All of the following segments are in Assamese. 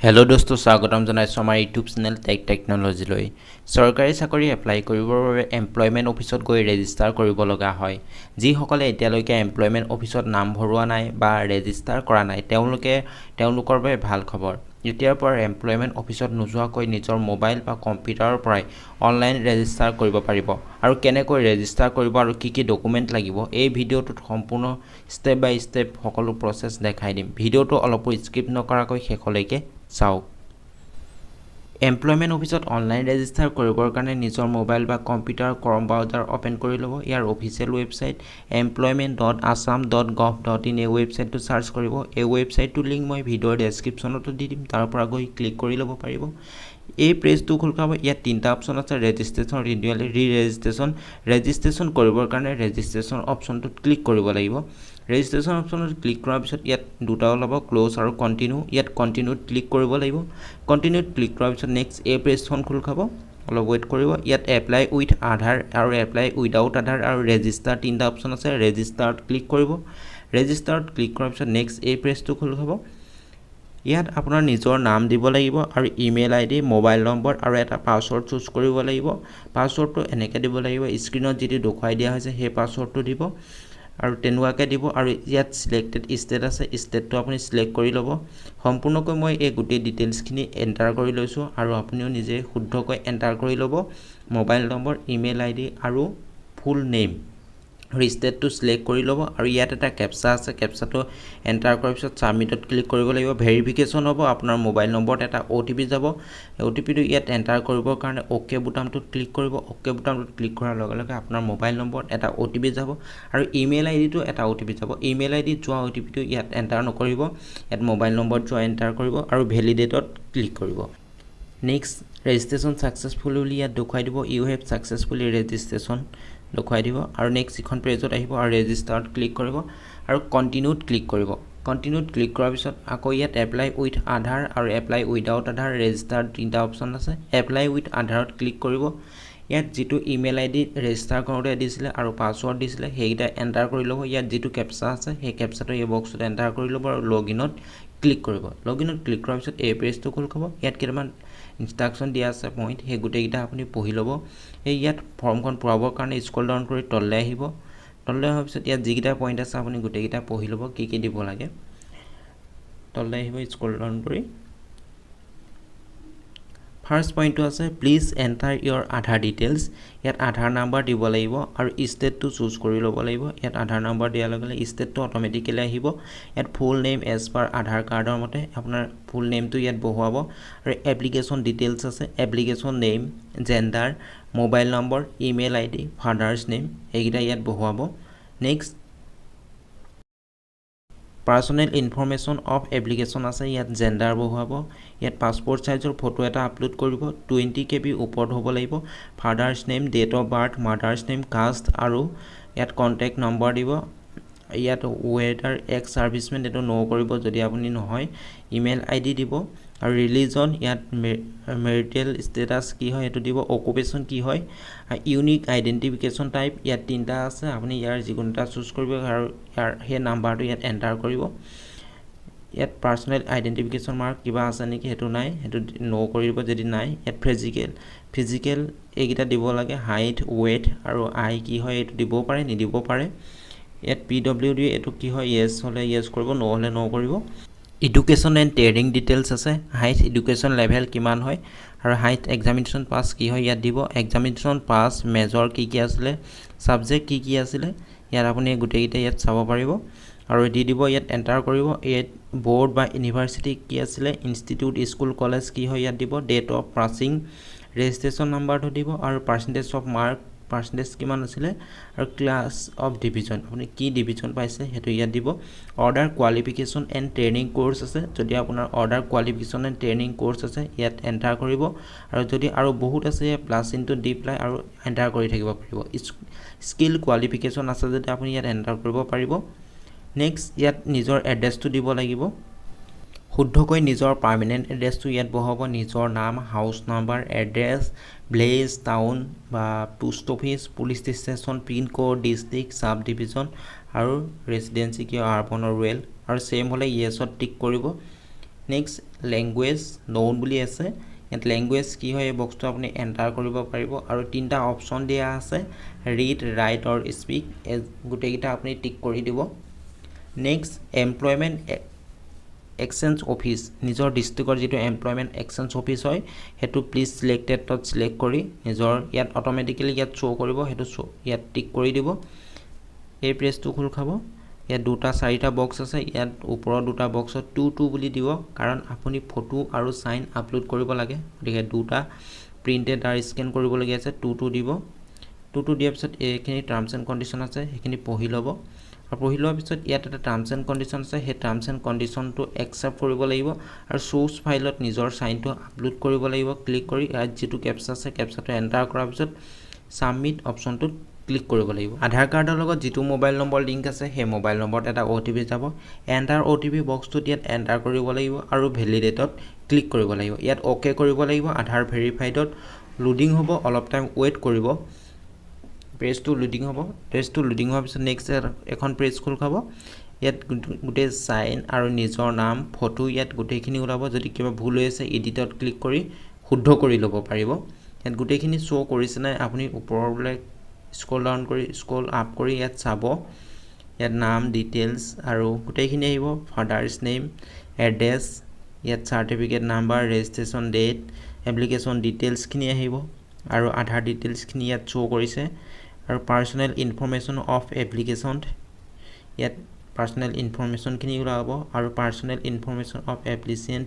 हेलो दोस्तों स्वागतम जनाइছো আমাৰ ইউটিউব চেনেল টেক টেকনলজি লৈ সৰকাৰি চাকৰি এপ্লাই কৰিবৰ বাবে এমপ্লয়মেন্ট অফিচত গৈ ৰেজিষ্টাৰ কৰিব লগা হয় যি সকলে এতিয়ালৈকে এমপ্লয়মেন্ট অফিচত নাম ভৰোৱা নাই বা ৰেজিষ্টাৰ কৰা নাই তেওঁলোকৰ বাবে ভাল খবৰ এতিয়াৰ পৰা এমপ্লয়মেন্ট অফিচত নোযোৱাকৈ নিজৰ মোবাইল বা কম্পিউটাৰৰ পৰাই অনলাইন ৰেজিষ্টাৰ কৰিব পাৰিব আৰু কেনেকৈ ৰেজিষ্টাৰ কৰিব আৰু কি কি ডকুমেন্ট লাগিব এই ভিডিঅটোত সম্পূৰ্ণ স্টেপ বাই স্টেপ সকলো প্ৰসেস দেখাই দিম ভিডিঅটো অলপ স্কিপ নকৰাকৈ শেষলৈকে চাওক এমপ্লয়মেন্ট অফিচত অনলাইন ৰেজিষ্টাৰ কৰিবৰ কাৰণে নিজৰ মোবাইল বা কম্পিউটাৰ ক্ৰম ব্ৰাউজাৰ ওপেন কৰি লব ইয়াৰ অফিচিয়েল ৱেবসাইট employment.assam.gov.in এই ৱেবসাইটটো সাৰ্চ কৰিব এই ৱেবসাইটটোৰ লিংক মই ভিডিঅ'ৰ ডেসক্ৰিপচনতো দি দিম তাৰ পৰা গৈ ক্লিক কৰি ল'ব পাৰিব এই পেজটো খোলখাব ইয়াত তিনটা অপচন আছে ৰেজিষ্ট্ৰেচন ৰিনিউৱেল ৰেজিষ্ট্ৰেচন কৰিবৰ কাৰণে ৰেজিষ্ট্ৰেচন অপচনটোত ক্লিক কৰিব লাগিব ৰেজিষ্ট্ৰেচন অপচনত ক্লিক কৰাৰ পিছত ইয়াত দুটা ওলাব ক্লোজ আৰু কন্টিনিউ ইয়াত কন্টিনিউত ক্লিক কৰিব লাগিব কন্টিনিউত ক্লিক কৰাৰ পিছত নেক্সট এই পেজখন খোলখাব অলপ ওয়েট কৰিব ইয়াত এপ্লাই উইথ আধাৰ আৰু এপ্লাই উইদাউট আধাৰ আৰু ৰেজিষ্টাৰ তিনটা অপচন আছে ৰেজিষ্টাৰত ক্লিক কৰিব ৰেজিষ্টাৰত ক্লিক কৰাৰ পিছত নেক্সট এই পেজটো খোলখাব ইয়াত আপোনাৰ নিজৰ নাম দিব লাগিব আৰু ইমেইল আইডি মোবাইল নম্বৰ আৰু এটা পাসওয়াৰ্ড চুজ কৰিব লাগিব পাসওয়াৰ্ডটো এনেকৈ দিব লাগিব স্ক্ৰিনত যেটো দেখুৱাই দিয়া হৈছে সেই পাসওয়াৰ্ডটো দিব আৰু তেনুৱাকে দিব আৰু ইয়াত সিলেক্টেড ষ্টেট আছে ষ্টেটটো আপুনি সিলেক্ট কৰি ল'ব সম্পূৰ্ণকৈ মই এই গোটেই ডিটেইলছখিনি এন্টাৰ কৰি লৈছো আৰু আপুনিও নিজে শুদ্ধকৈ এন্টাৰ কৰি ল'ব মোবাইল নম্বৰ ইমেইল আইডি আৰু ফুল নেম ষ্টেটটো সিলেক্ট কৰি ল'ব আৰু ইয়াত এটা ক্যাপচা আছে ক্যাপচাটো এন্টাৰ কৰাৰ পিছত সাবমিটত ক্লিক কৰিব লাগিব ভেৰিফিকেশন হ'ব আপোনাৰ মোবাইল নম্বৰত এটা ওটিপি যাব ওটিপিটো ইয়াত এন্টাৰ কৰিবৰ কাৰণে ওকে বুটামটোত ক্লিক কৰিব ওকে বুটামটোত ক্লিক কৰাৰ লগে লগে আপোনাৰ মোবাইল নম্বৰত এটা ওটিপি যাব আৰু ইমেইল আইডিটো এটা ওটিপি যাব ইমেইল আইডি যোৱা ওটিপিটো ইয়াত এন্টাৰ নকৰিব ইয়াত মোবাইল নম্বৰত যোৱা এন্টাৰ কৰিব আৰু ভ্যালিডেটত ক্লিক কৰিব নেক্সট ৰেজিষ্ট্ৰেচন সাকসেসফুল বুলি ইয়াত দেখুৱাই দিব ইউ হেভ সাকসেসফুলি ৰেজিষ্ট্ৰেচন দেখুৱাই দিব আৰু নেক্সট ইখন পেজত আহিব আৰু ৰেজিষ্টাৰত ক্লিক কৰিব আৰু কন্টিনিউত ক্লিক কৰিব কন্টিনিউত ক্লিক কৰাৰ পিছত আকৌ ইয়াত এপ্লাই উইথ আধাৰ আৰু এপ্লাই উইদাউট আধাৰ ৰেজিষ্টাৰ তিনটা অপচন আছে এপ্লাই উইথ আধাৰত ক্লিক কৰিব ইয়াত যেটো ইমেইল আইডি ৰেজিষ্টাৰ কৰোতে দিছিলে আৰু পাসওয়াৰ্ড দিছিলে সেইটা এন্টাৰ কৰি ল'ব ইয়াত যেটো ক্যাপচা আছে সেই ক্যাপচাটো এই বক্সত এন্টাৰ কৰি ল'ব আৰু লগইনত ক্লিক কৰিব লগইনত ক্লিক কৰাৰ পিছত এই পেজটো খোলখাব ইয়াত কেইটামান ইনষ্ট্ৰাকচন দিয়া আছে পইণ্ট সেই গুটেইটা আপুনি পঢ়ি ল'ব এই ইয়াত ফৰ্মখন পূৰাবৰ কাৰণে স্ক্ৰল ডাউন কৰি তললৈ আহিব তললৈ অহাৰ পিছত ইয়াত যিকেইটা পইণ্ট আছে আপুনি গুটেইটা পঢ়ি ল'ব কি কি দিব লাগে তললৈ আহিব স্ক্ৰল ডাউন কৰি ফাৰ্স্ট পইণ্টটো আছে please enter your Aadhaar details ইয়াত আধাৰ নাম্বাৰ দিব লাগিব আৰু ষ্টেটটো চুজ কৰি ল'ব লাগিব ইয়াত আধাৰ নাম্বাৰ দিয়াৰ লগে লগে ষ্টেটটো অটোমেটিক্যালি আহিব ইয়াত ফুল নেম এজ পাৰ আধাৰ কাৰ্ডৰ মতে আপোনাৰ ফুল নেমটো ইয়াত বহুৱাব আৰু এপ্লিকেশন ডিটেইলছ আছে application name gender mobile number email ID father's name এইকেইটা ইয়াত বহুৱাব next personal information of application আছে ইয়াত জেন্ডাৰ বহুৱাব ইয়াত পাসপোৰ্ট সাইজৰ ফটো এটা আপলোড কৰিব 20 KB ওপৰত হ'ব লাগিব father's name date of birth mother's name caste আৰু ইয়াত কন্টাক্ট নম্বৰ দিব ইয়াত ওয়েডাৰ এক্স সাৰ্ভিসমেন এটো নো কৰিব যদি আপুনি নহয় ইমেইল আইডি দিব আৰু ৰিলিজন ইয়াত মেৰিটেল ষ্টেটাস কি হয় এটো দিব অকুপেশন কি হয় ইউনিক আইডেন্টিফিকেশন টাইপ ইয়াত তিনটা আছে আপুনি ইয়াৰ যিকোনটা চুজ কৰিব আৰু ইয়াৰ হে নাম্বাৰটো ইয়াত এন্টাৰ কৰিব ইয়াত পাৰ্সোনেল আইডেন্টিফিকেশন মাৰ্ক কিবা আছে নেকি হেতু নাই হেতু নো কৰিব যদি নাই ইয়াত ফিজিক্যাল এইগিটা দিব লাগে হাইট ওয়েট আৰু আই কি হয় এটো দিব পাৰে নিদিব পাৰে ইয়াত PWD এটো কি হয় ইয়েস হলে ইয়েস কৰিব নো হলে নো কৰিব এডুকেশন এন্ড ট্ৰেইনিং ডিটেইলছ আছে হাইট এডুকেশন লেভেল কিমান হয় আৰু হাইট এক্সামিনেশন পাস কি হয় ইয়াত দিব এক্সামিনেশন পাস মেজৰ কি আছিল সাবজেক্ট কি আছিল ইয়াত আপুনি গুটেইটা ইয়াত চাব পাৰিব আৰু দি দিব ইয়াত এন্টাৰ কৰিব ইয়াত বোৰ্ড বা ইউনিভাৰ্সিটি কি আছিল ইনষ্টিটিউট স্কুল কলেজ কি হয় ইয়াত দিব ডেট অফ পাসিং ৰেজিষ্ট্ৰেচন নাম্বাৰটো দিব আৰু পাৰ্সেন্টেজ অফ মাৰ্ক পাৰ্সেন্টেজ কিমান আছিল আৰু ক্লাস অফ ডিভিজন আপুনি কি ডিভিজন পাইছে হেতু ইয়াত দিব order qualification and training course আছে যদি আপোনাৰ order qualification and training course আছে ইয়াত এন্টাৰ কৰিব আৰু যদি আৰু বহুত আছে প্লাস ইনটু ডিপ্লাই আৰু এন্টাৰ কৰি থাকিব পাৰিব স্কিল কোৱালিফিকেশন আছে যদি আপুনি ইয়াত এন্টাৰ কৰিব পাৰিব নেক্সট ইয়াত নিজৰ এড্ৰেছটো দিব লাগিব শুদ্ধকৈ নিজৰ পাৰ্মানেন্ট এড্ৰেছটো ইয়াত বহাব নিজৰ নাম হাউস নাম্বাৰ এড্ৰেছ ভিলেজ টাউন বা post office police station pin code district sub division আৰু ৰেসিডেন্সি কি আৰবান আৰু ৰুৰেল আৰু সেম হলে ইয়েছত টিক কৰিব নেক্সট ল্যাঙ্গুৱেজ নন বুলি আছে ইয়াত ল্যাঙ্গুৱেজ কি হয় এই বক্সটো আপুনি এন্টাৰ কৰিব পাৰিব আৰু তিনটা অপচন দিয়া আছে ৰিড ৰাইট অৰ স্পীক গোটেইকেইটা আপুনি টিক কৰি দিব নেক্সট এমপ্লয়মেন্ট এক্সচেঞ্জ অফিস নিজৰ ডিস্ট্ৰিক্টৰ যেটো এমপ্লয়মেন্ট এক্সচেঞ্জ অফিস হয় হেতু প্লিজ সিলেক্টেডত সিলেক্ট কৰি নিজৰ ইয়াত অটোমেটিক্যালি ইয়াত শো কৰিব হেতু ইয়াত টিক কৰি দিব এই পেজটো খোল খাব ইয়াত দুটা চাৰিটা বক্স আছে ইয়াত ওপৰৰ দুটা বক্সত 2 বুলি দিব কাৰণ আপুনি ফটো আৰু সাইন আপলোড কৰিব লাগে গতিকে দুটা প্ৰিন্টেড আৰু স্ক্যান কৰিব লগিয়া আছে 2 দিব 2 দিয়াৰ পিছত এইখিনি টাৰ্মছ এণ্ড কণ্ডিশ্যন আছে সেইখিনি পঢ়ি ল'ব আৰু পঢ়ি লোৱাৰ পিছত ইয়াত এটা টাৰ্মছ এণ্ড কণ্ডিশ্যন আছে সেই টাৰ্মছ এণ্ড কণ্ডিশ্যনটো একচেপ্ট কৰিব লাগিব আৰু সোৰ্স ফাইলত নিজৰ সাইনটো আপলোড কৰিব লাগিব ক্লিক কৰি ইয়াত যেটো কেপচা আছে কেপচাটো এন্টাৰ কৰাৰ পিছত সাবমিট অপচনটোত ক্লিক কৰিব লাগিব আধাৰ কাৰ্ডৰ লগত যেটো মোবাইল নম্বৰ লিংক আছে সেই মোবাইল নম্বৰত এটা ওটিপি যাব এন্টাৰ ওটিপি বক্সটোত ইয়াত এন্টাৰ কৰিব লাগিব আৰু ভ্যালিডেটত ক্লিক কৰিব লাগিব ইয়াত ওকে কৰিব লাগিব আধাৰ ভেৰিফাইডত লোডিং হ'ব অলপ টাইম ওয়েট কৰিব পেজটো লোডিং হ'ব পেজটো লোডিং হোৱাৰ পিছত নেক্সট এখন পেজ খোল খাব ইয়াত গুটে সাইন আৰু নিজৰ নাম ফটো ইয়াত গুটেখিনি ওলাব যদি কিবা ভুল হৈ আছে এডিটত ক্লিক কৰি শুদ্ধ কৰি ল'ব পাৰিব ইয়াত গুটেখিনি শো কৰিছে নাই আপুনি ওপৰলৈ স্ক্ৰল ডাউন কৰি স্ক্ৰল আপ কৰি ইয়াত চাব ইয়াত নাম ডিটেইলছ আৰু গুটেখিনি আহিব ফাদাৰছ নেম এড্ৰেছ ইয়াত certificate number registration date application details খিনি আহিব আৰু আধাৰ ডিটেইলছ খিনি ইয়াত শো কৰিছে আৰু পাৰ্সোনেল ইনফৰমেশন অফ এপ্লিকেশন ইয়াত পাৰ্সোনেল ইনফৰমেশন খিনি ওলাব আৰু পাৰ্সোনেল ইনফৰমেশন অফ এপ্লিকেন্ট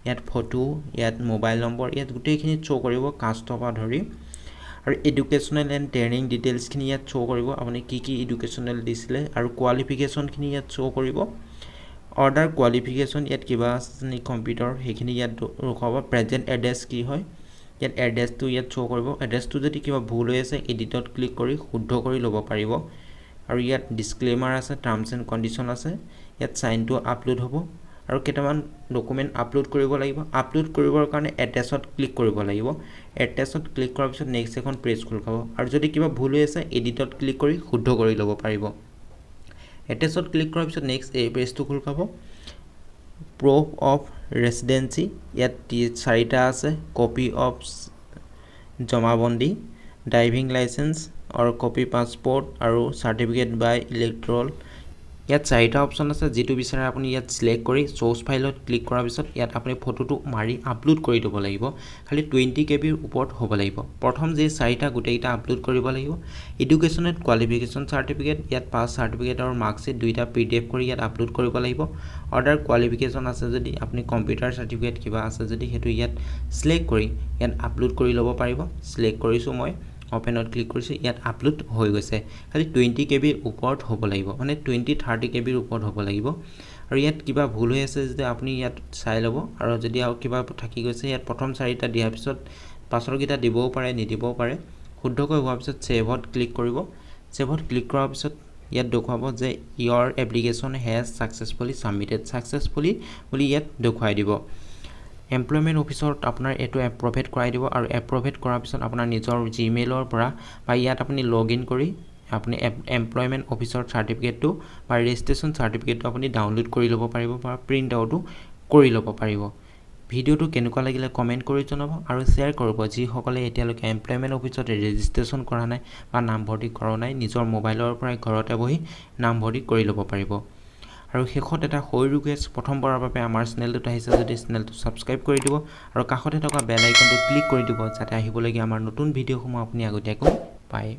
ইয়াত ফটো ইয়াত মোবাইল নম্বৰ ইয়াত গুটেখিনি শো কৰিব কাষ্টৰ পৰা ধৰি আৰু এডুকেশনাল এণ্ড ট্ৰেইনিং ডিটেইলছ খিনি ইয়াত শো কৰিব আপুনি কি এডুকেশনাল দিছিলে আৰু কোৱালিফিকেশন খিনি ইয়াত শো কৰিব অৰ্ডাৰ কোৱালিফিকেশন ইয়াত কিবা আছে কম্পিউটাৰ সেইখিনি ইয়াত ৰখাব প্ৰেজেন্ট এড্ৰেছ কি হয় ইয়াত এড্ৰেছটো ইয়াত শো কৰিব এড্ৰেছটো যদি কিবা ভুল হৈ আছে এডিটত ক্লিক কৰি শুদ্ধ কৰি ল'ব পাৰিব আৰু ইয়াত ডিসক্লেমাৰ আছে টাৰ্মছ এণ্ড কণ্ডিশ্যন আছে ইয়াত সাইনটো আপলোড হ'ব আৰু কেটামান ডকুমেন্ট আপলোড কৰিব লাগিব আপলোড কৰিবৰ কাৰণে এড্ৰেছত ক্লিক কৰিব লাগিব এড্ৰেছত ক্লিক কৰাৰ পিছত নেক্সট এখন পেজ খোল খাব আৰু যদি কিবা ভুল হৈ আছে এডিটত ক্লিক কৰি শুদ্ধ কৰি ল'ব পাৰিব এড্ৰেছত ক্লিক কৰাৰ পিছত নেক্সট এই পেজটো খোল খাব proof of residency ইয়াত চাৰিটা আছে কপি অফ জমাবন্দী ড্ৰাইভিং লাইসেন্স আৰু কপি পাসপোৰ্ট আৰু সাৰ্টিফিকেট বাই ইলেক্ট্ৰল ইয়াত চাৰিটা অপচন আছে যেটো বিচাৰে আপুনি ইয়াত সিলেক্ট কৰি সোৰ্স ফাইলত ক্লিক কৰাৰ পিছত ইয়াত আপুনি ফটোটো মাৰি আপলোড কৰি দিব লাগিব খালি 20 KB ৰ ওপৰত হ'ব লাগিব প্ৰথম যে চাৰিটা গুটেইটা আপলোড কৰিব লাগিব এডুকেশনেল কোৱালিফিকেশন সাৰ্টিফিকেট ইয়াত পাস সাৰ্টিফিকেট আৰু মাৰ্কশিট দুইটা PDF কৰি ইয়াত আপলোড কৰিব লাগিব অৰ্ডাৰ কোৱালিফিকেশন আছে যদি আপুনি কম্পিউটাৰ সাৰ্টিফিকেট কিবা আছে যদি হেতু ইয়াত সিলেক্ট কৰি ইয়াত আপলোড কৰি ল'ব পাৰিব সিলেক্ট কৰিছো মই ওপেনত ক্লিক কৰিছে ইয়াত আপলোড হৈ গৈছে খালি 20 KB ৰ ওপৰত হ'ব লাগিব মানে 20-30 KB ৰ ওপৰত হ'ব লাগিব আৰু ইয়াত কিবা ভুল হৈ আছে যদি আপুনি ইয়াত চাই ল'ব আৰু যদি আৰু কিবা থাকি গৈছে ইয়াত প্ৰথম চাৰিটা দিয়াৰ পিছত পাছৰ কিটা দিবও পাৰে নিদিবও পাৰে শুদ্ধকৈ হোৱাৰ পিছত সেভত ক্লিক কৰিব সেভত ক্লিক কৰাৰ পিছত ইয়াত দেখুৱাব যে your application has successfully submitted successfully বুলি ইয়াত দেখুৱাই দিব এমপ্লয়মেন্ট অফিচত আপোনাৰ এটো এপ্ৰুভেট কৰাই দিব আৰু এপ্ৰুভেট কৰাৰ পিছত আপোনাৰ নিজৰ জিমেইলৰ পৰা বা ইয়াত আপুনি লগইন কৰি আপুনি এমপ্লয়মেন্ট অফিচৰ সাৰ্টিফিকেটটো বা ৰেজিষ্ট্ৰেচন সাৰ্টিফিকেটটো আপুনি ডাউনলোড কৰি ল'ব পাৰিব বা প্ৰিন্ট আউটটো কৰি ল'ব পাৰিব ভিডিওটো কেনেকুৱা লাগিলে কমেন্ট কৰি জনাব আৰু শেয়াৰ কৰিব যি সকলে এতিয়ালৈকে এমপ্লয়মেন্ট অফিচত ৰেজিষ্ট্ৰেচন কৰা নাই বা নাম ভৰ্তি কৰা নাই নিজৰ মোবাইলৰ পৰা ঘৰতে বহি নাম ভৰ্তি কৰি ল'ব পাৰিব আৰু শেষত এটা সৰু ৰিকুৱেষ্ট প্ৰথমবাৰৰ বাবে আমাৰ চেনেলটো আহিছে যদি চেনেলটো সাবস্ক্ৰাইব কৰি দিব আৰু কাষতে থকা বেল আইকনটো ক্লিক কৰি দিব যাতে আহিবলগীয়া আমাৰ নতুন ভিডিওসমূহ আপুনি আগতীয়াকৈ পায়